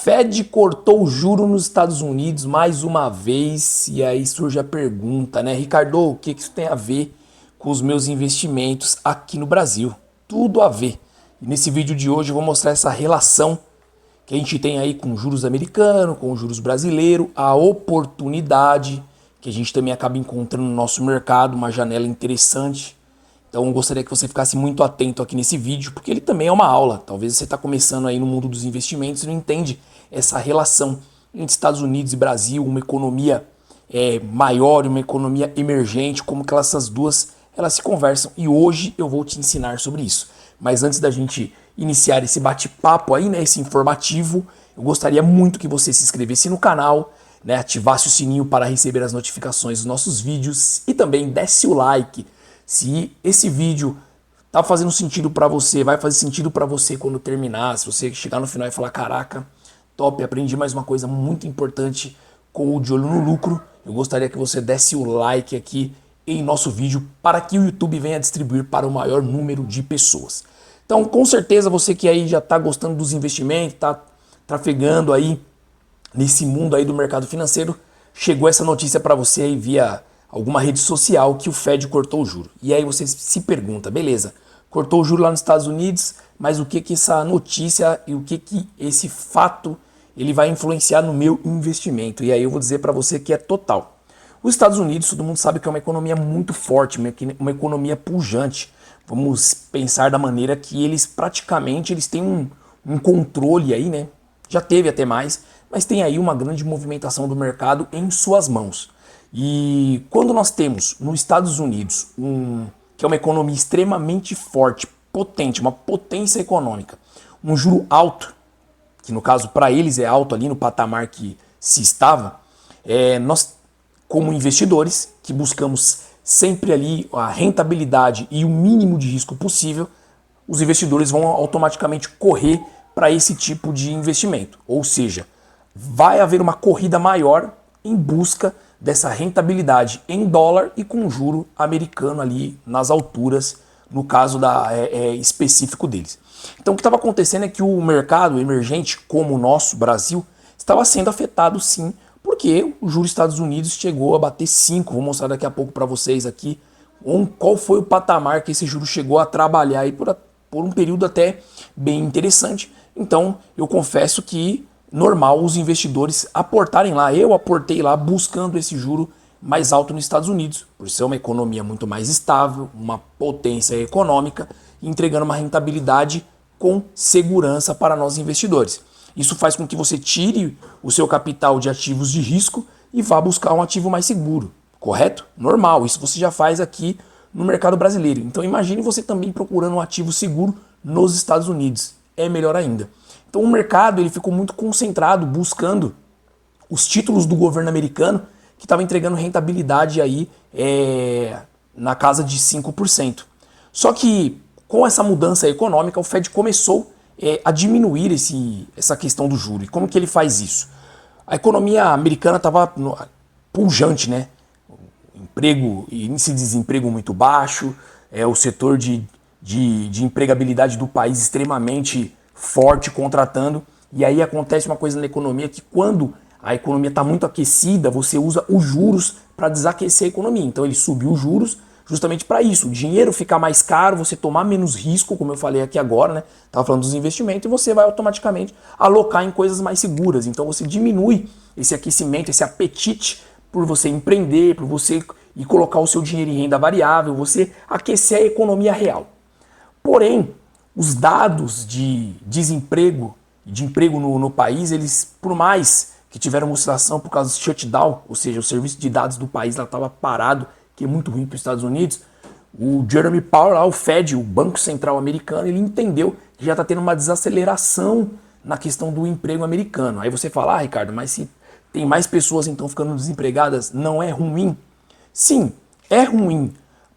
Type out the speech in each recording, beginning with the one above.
Fed cortou o juro nos Estados Unidos mais uma vez e aí surge a pergunta, né, Ricardo, o que isso tem a ver com os meus investimentos aqui no Brasil? Tudo a ver. E nesse vídeo de hoje eu vou mostrar essa relação que a gente tem aí com os juros americanos, com os juros brasileiros, a oportunidade que a gente também acaba encontrando no nosso mercado, uma janela interessante. Então eu gostaria que você ficasse muito atento aqui nesse vídeo, porque ele também é uma aula. Talvez você está começando aí no mundo dos investimentos e não entende essa relação entre Estados Unidos e Brasil, uma economia maior e uma economia emergente, como que essas duas elas se conversam. E hoje eu vou te ensinar sobre isso. Mas antes da gente iniciar esse bate-papo aí, né, esse informativo, eu gostaria muito que você se inscrevesse no canal, né, ativasse o sininho para receber as notificações dos nossos vídeos e também desse o like. Se esse vídeo tá fazendo sentido para você, vai fazer sentido para você quando terminar, se você chegar no final e falar, caraca, top, aprendi mais uma coisa muito importante com o De Olho no Lucro, eu gostaria que você desse o like aqui em nosso vídeo para que o YouTube venha distribuir para o maior número de pessoas. Então, com certeza, você que aí já está gostando dos investimentos, está trafegando aí nesse mundo aí do mercado financeiro, chegou essa notícia para você aí via alguma rede social que o Fed cortou o juro. E aí você se pergunta, beleza, cortou o juro lá nos Estados Unidos, mas o que que essa notícia e o que que esse fato ele vai influenciar no meu investimento? E aí eu vou dizer para você que é total. Os Estados Unidos, todo mundo sabe que é uma economia muito forte, uma economia pujante. Vamos pensar da maneira que eles praticamente eles têm um controle aí, né? Já teve até mais, mas tem aí uma grande movimentação do mercado em suas mãos. E quando nós temos nos Estados Unidos, que é uma economia extremamente forte, potente, uma potência econômica, um juro alto, que no caso para eles é alto ali no patamar que se estava, nós como investidores que buscamos sempre ali a rentabilidade e o mínimo de risco possível, os investidores vão automaticamente correr para esse tipo de investimento. Ou seja, vai haver uma corrida maior em busca dessa rentabilidade em dólar e com juro americano ali nas alturas, no caso específico deles. Então o que estava acontecendo é que o mercado emergente, como o nosso Brasil, estava sendo afetado sim, porque o juro dos Estados Unidos chegou a bater 5, vou mostrar daqui a pouco para vocês aqui qual foi o patamar que esse juro chegou a trabalhar aí por um período até bem interessante. Então eu confesso que normal os investidores aportarem lá. Eu aportei lá buscando esse juro mais alto nos Estados Unidos, por ser uma economia muito mais estável, uma potência econômica, entregando uma rentabilidade com segurança para nós investidores. Isso faz com que você tire o seu capital de ativos de risco e vá buscar um ativo mais seguro, correto? Normal, isso você já faz aqui no mercado brasileiro. Então imagine você também procurando um ativo seguro nos Estados Unidos, é melhor ainda. Então o mercado ele ficou muito concentrado buscando os títulos do governo americano que estava entregando rentabilidade aí na casa de 5%. Só que com essa mudança econômica o Fed começou a diminuir essa questão do juro. E como que ele faz isso? A economia americana estava pujante, né? Índice de desemprego muito baixo, o setor de empregabilidade do país extremamente forte, contratando. E aí acontece uma coisa na economia que quando a economia está muito aquecida, você usa os juros para desaquecer a economia. Então ele subiu os juros justamente para isso, o dinheiro ficar mais caro, você tomar menos risco, como eu falei aqui agora, né? Estava falando dos investimentos, e você vai automaticamente alocar em coisas mais seguras. Então você diminui esse aquecimento, esse apetite por você empreender, por você ir colocar o seu dinheiro em renda variável, você aquecer a economia real. Porém, os dados de desemprego e de emprego no país, eles, por mais que tiveram uma oscilação por causa do shutdown, ou seja, o serviço de dados do país estava parado, que é muito ruim para os Estados Unidos, o Jeremy Powell, lá, o Fed, o Banco Central americano, ele entendeu que já está tendo uma desaceleração na questão do emprego americano. Aí você fala, Ricardo, mas se tem mais pessoas então ficando desempregadas, não é ruim? Sim, é ruim,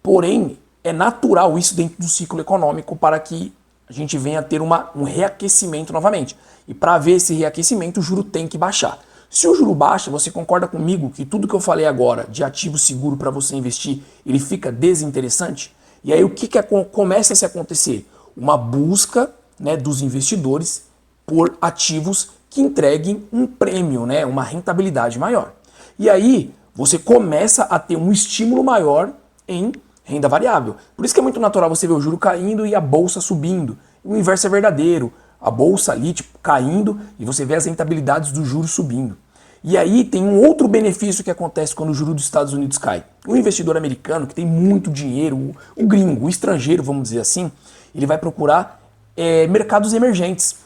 porém é natural isso dentro do ciclo econômico para que a gente venha a ter um reaquecimento novamente. E para haver esse reaquecimento, o juro tem que baixar. Se o juro baixa, você concorda comigo que tudo que eu falei agora de ativo seguro para você investir, ele fica desinteressante? E aí o que começa a se acontecer? Uma busca, né, dos investidores por ativos que entreguem um prêmio, né, uma rentabilidade maior. E aí você começa a ter um estímulo maior em renda variável. Por isso que é muito natural você ver o juro caindo e a bolsa subindo. O inverso é verdadeiro. A bolsa ali tipo, caindo e você vê as rentabilidades do juro subindo. E aí tem um outro benefício que acontece quando o juro dos Estados Unidos cai. O investidor americano, que tem muito dinheiro, o gringo, o estrangeiro, vamos dizer assim, ele vai procurar mercados emergentes.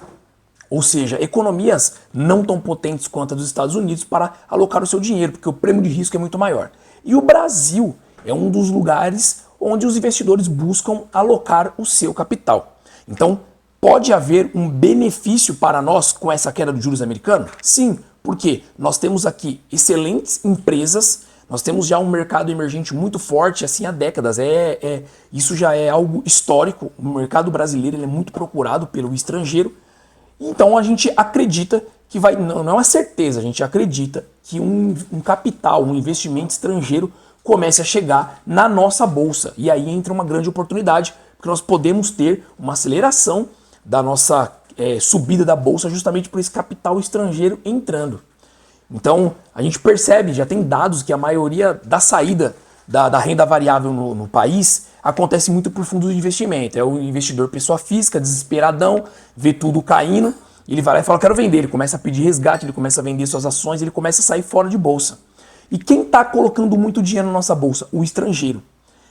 Ou seja, economias não tão potentes quanto a dos Estados Unidos para alocar o seu dinheiro, porque o prêmio de risco é muito maior. E o Brasil é um dos lugares onde os investidores buscam alocar o seu capital. Então, pode haver um benefício para nós com essa queda dos juros americanos? Sim, porque nós temos aqui excelentes empresas, nós temos já um mercado emergente muito forte, assim, há décadas. Isso já é algo histórico. O mercado brasileiro ele é muito procurado pelo estrangeiro. Então a gente acredita que vai, não é uma certeza, a gente acredita que um capital, um investimento estrangeiro comece a chegar na nossa bolsa. E aí entra uma grande oportunidade, porque nós podemos ter uma aceleração da nossa subida da bolsa justamente por esse capital estrangeiro entrando. Então a gente percebe, já tem dados que a maioria da saída da renda variável no país acontece muito por fundos de investimento. É o investidor pessoa física, desesperadão, vê tudo caindo, ele vai lá e fala, quero vender, ele começa a pedir resgate, ele começa a vender suas ações, ele começa a sair fora de bolsa. E quem está colocando muito dinheiro na nossa bolsa? O estrangeiro.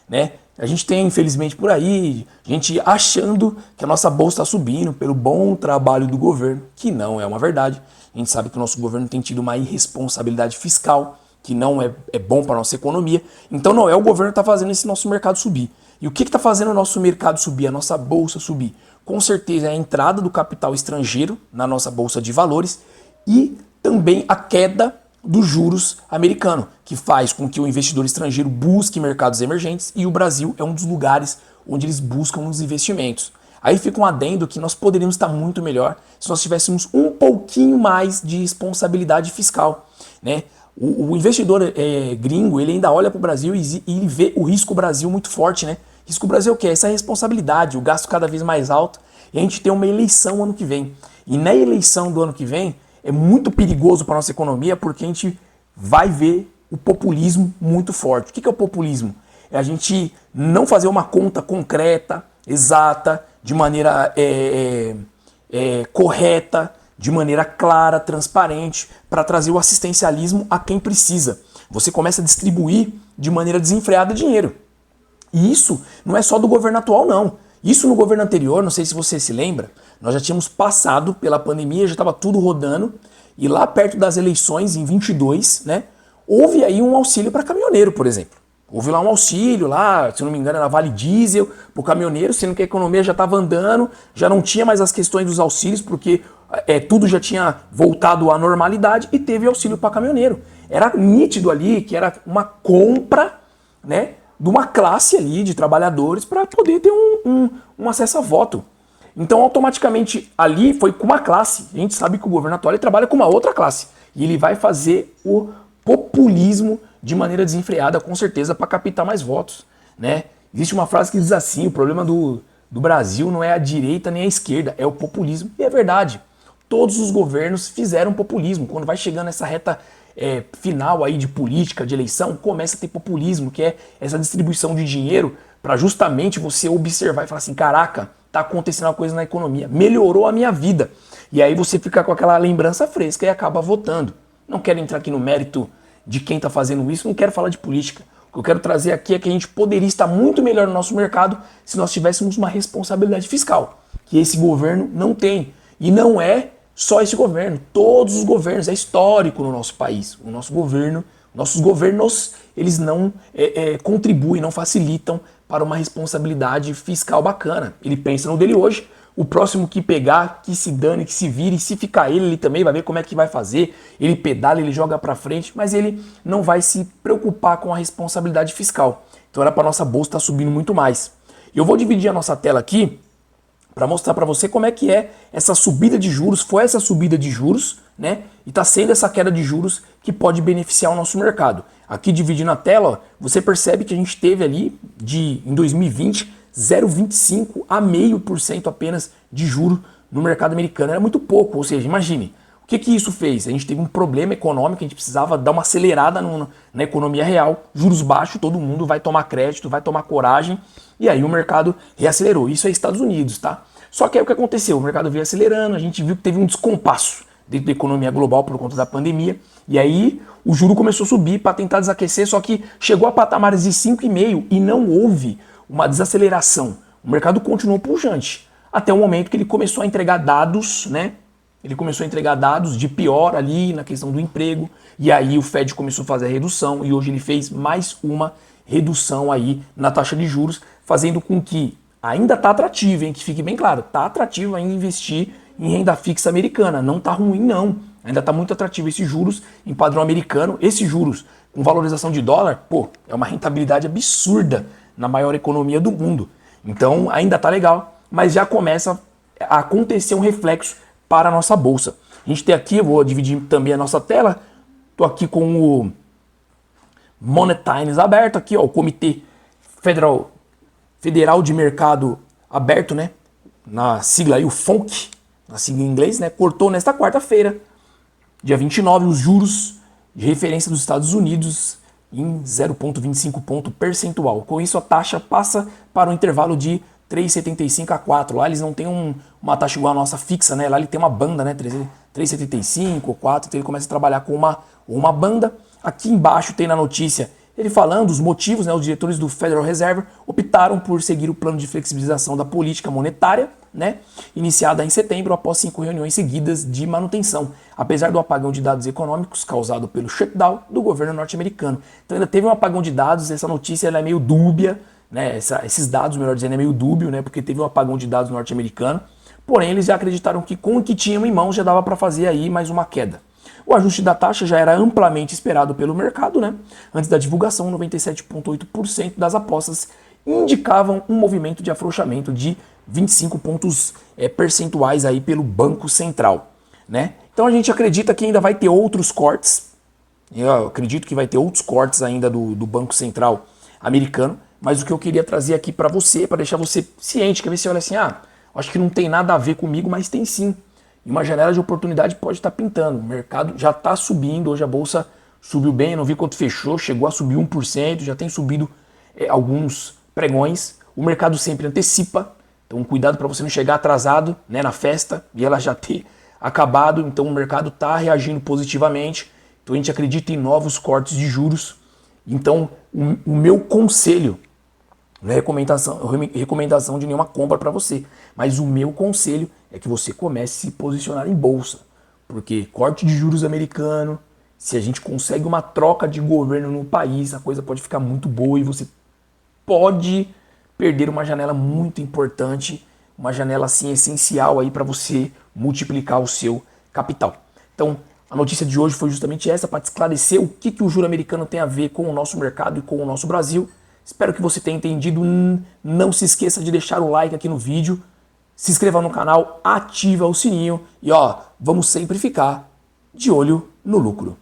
Né? A gente tem, infelizmente, por aí, gente achando que a nossa bolsa está subindo pelo bom trabalho do governo, que não é uma verdade. A gente sabe que o nosso governo tem tido uma irresponsabilidade fiscal, que não é bom para a nossa economia. Então não é o governo que está fazendo esse nosso mercado subir. E o que está fazendo o nosso mercado subir, a nossa bolsa subir? Com certeza é a entrada do capital estrangeiro na nossa bolsa de valores e também a queda dos juros americano, que faz com que o investidor estrangeiro busque mercados emergentes e o Brasil é um dos lugares onde eles buscam os investimentos. Aí fica um adendo que nós poderíamos estar muito melhor se nós tivéssemos um pouquinho mais de responsabilidade fiscal, né? O investidor gringo, ele ainda olha para o Brasil e ele vê o risco Brasil muito forte, né? Risco Brasil é o quê? Essa responsabilidade, o gasto cada vez mais alto e a gente tem uma eleição ano que vem. E na eleição do ano que vem é muito perigoso para a nossa economia porque a gente vai ver o populismo muito forte. O que é o populismo? É a gente não fazer uma conta concreta, exata, de maneira correta, de maneira clara, transparente, para trazer o assistencialismo a quem precisa. Você começa a distribuir de maneira desenfreada dinheiro. E isso não é só do governo atual, não. Isso no governo anterior, não sei se você se lembra, nós já tínhamos passado pela pandemia, já estava tudo rodando, e lá perto das eleições, em 22, né, houve aí um auxílio para caminhoneiro, por exemplo. Houve lá um auxílio, lá, se não me engano, era Vale Diesel, para o caminhoneiro, sendo que a economia já estava andando, já não tinha mais as questões dos auxílios, porque tudo já tinha voltado à normalidade e teve auxílio para caminhoneiro. Era nítido ali que era uma compra, né, de uma classe ali de trabalhadores para poder ter um acesso a voto. Então, automaticamente, ali foi com uma classe. A gente sabe que o governo atual ele trabalha com uma outra classe. E ele vai fazer o populismo de maneira desenfreada, com certeza, para captar mais votos, né? Existe uma frase que diz assim, o problema do Brasil não é a direita nem a esquerda, é o populismo. E é verdade. Todos os governos fizeram populismo. Quando vai chegando essa reta final aí de política, de eleição, começa a ter populismo, que é essa distribuição de dinheiro para justamente você observar e falar assim, caraca, tá acontecendo uma coisa na economia, melhorou a minha vida. E aí você fica com aquela lembrança fresca e acaba votando. Não quero entrar aqui no mérito de quem está fazendo isso, não quero falar de política. O que eu quero trazer aqui é que a gente poderia estar muito melhor no nosso mercado se nós tivéssemos uma responsabilidade fiscal, que esse governo não tem. E não é só esse governo, todos os governos, é histórico no nosso país. O nosso governo, nossos governos, eles não contribuem, não facilitam para uma responsabilidade fiscal bacana. Ele pensa no dele hoje, o próximo que pegar, que se dane, que se vire, se ficar ele também vai ver como é que vai fazer, ele pedala, ele joga para frente, mas ele não vai se preocupar com a responsabilidade fiscal. Então era para nossa bolsa estar subindo muito mais. Eu vou dividir a nossa tela aqui para mostrar para você como é que é essa subida de juros, foi essa subida de juros, né? E está sendo essa queda de juros que pode beneficiar o nosso mercado. Aqui dividindo a tela, ó, você percebe que a gente teve ali, em 2020, 0,25 a 0,5% apenas de juro no mercado americano era muito pouco, ou seja, imagine, o que que isso fez? A gente teve um problema econômico, a gente precisava dar uma acelerada na economia real, juros baixos, todo mundo vai tomar crédito, vai tomar coragem, e aí o mercado reacelerou. Isso é Estados Unidos, tá? Só que aí o que aconteceu? O mercado veio acelerando, a gente viu que teve um descompasso dentro da economia global por conta da pandemia, e aí o juro começou a subir para tentar desaquecer, só que chegou a patamares de 5,5 e não houve uma desaceleração. O mercado continuou pujante, até o momento que ele começou a entregar dados, né? Ele começou a entregar dados de pior ali na questão do emprego, e aí o Fed começou a fazer a redução, e hoje ele fez mais uma redução aí na taxa de juros, fazendo com que ainda está atrativo, hein? Que fique bem claro, está atrativo ainda investir em renda fixa americana, não está ruim não, ainda está muito atrativo esses juros em padrão americano, esses juros com valorização de dólar, pô, é uma rentabilidade absurda na maior economia do mundo, então ainda está legal, mas já começa a acontecer um reflexo para a nossa bolsa. A gente tem aqui, eu vou dividir também a nossa tela, estou aqui com o Money Times aberto aqui, ó, o Comitê Federal de Mercado Aberto, né, na sigla aí o FONC, na sigla em inglês, né, cortou nesta quarta-feira, dia 29, os juros de referência dos Estados Unidos em 0,25 ponto percentual. Com isso, a taxa passa para um intervalo de 3,75 a 4. Lá eles não têm uma taxa igual a nossa fixa, né? Lá ele tem uma banda, né? 3,75 ou 4, então ele começa a trabalhar com uma banda. Aqui embaixo tem na notícia ele falando os motivos, né? Os diretores do Federal Reserve optaram por seguir o plano de flexibilização da política monetária, né? Iniciada em setembro após 5 reuniões seguidas de manutenção, apesar do apagão de dados econômicos causado pelo shutdown do governo norte-americano. Então ainda teve um apagão de dados, essa notícia ela é meio dúbia, né? Esses dados, melhor dizendo, é meio dúbio, né? Porque teve um apagão de dados norte-americano, porém eles já acreditaram que com o que tinham em mãos já dava para fazer aí mais uma queda. O ajuste da taxa já era amplamente esperado pelo mercado, né? Antes da divulgação, 97,8% das apostas indicavam um movimento de afrouxamento de 25 pontos percentuais aí pelo Banco Central, né? Então a gente acredita que ainda vai ter outros cortes, eu acredito que vai ter outros cortes ainda do Banco Central americano, mas o que eu queria trazer aqui para você, para deixar você ciente, que você olha assim, acho que não tem nada a ver comigo, mas tem sim. E uma janela de oportunidade pode estar pintando. O mercado já está subindo, hoje a bolsa subiu bem, eu não vi quanto fechou, chegou a subir 1%, já tem subido alguns pregões. O mercado sempre antecipa, então cuidado para você não chegar atrasado, né, na festa e ela já ter acabado. Então o mercado está reagindo positivamente, então a gente acredita em novos cortes de juros. Então o meu conselho, não é recomendação de nenhuma compra para você, mas o meu conselho é que você comece a se posicionar em bolsa, porque corte de juros americano, se a gente consegue uma troca de governo no país, a coisa pode ficar muito boa e você pode perder uma janela muito importante, uma janela assim essencial aí para você multiplicar o seu capital. Então, a notícia de hoje foi justamente essa, para te esclarecer o que o juro americano tem a ver com o nosso mercado e com o nosso Brasil. Espero que você tenha entendido. Não se esqueça de deixar o like aqui no vídeo, se inscreva no canal, ativa o sininho e vamos sempre ficar de olho no lucro.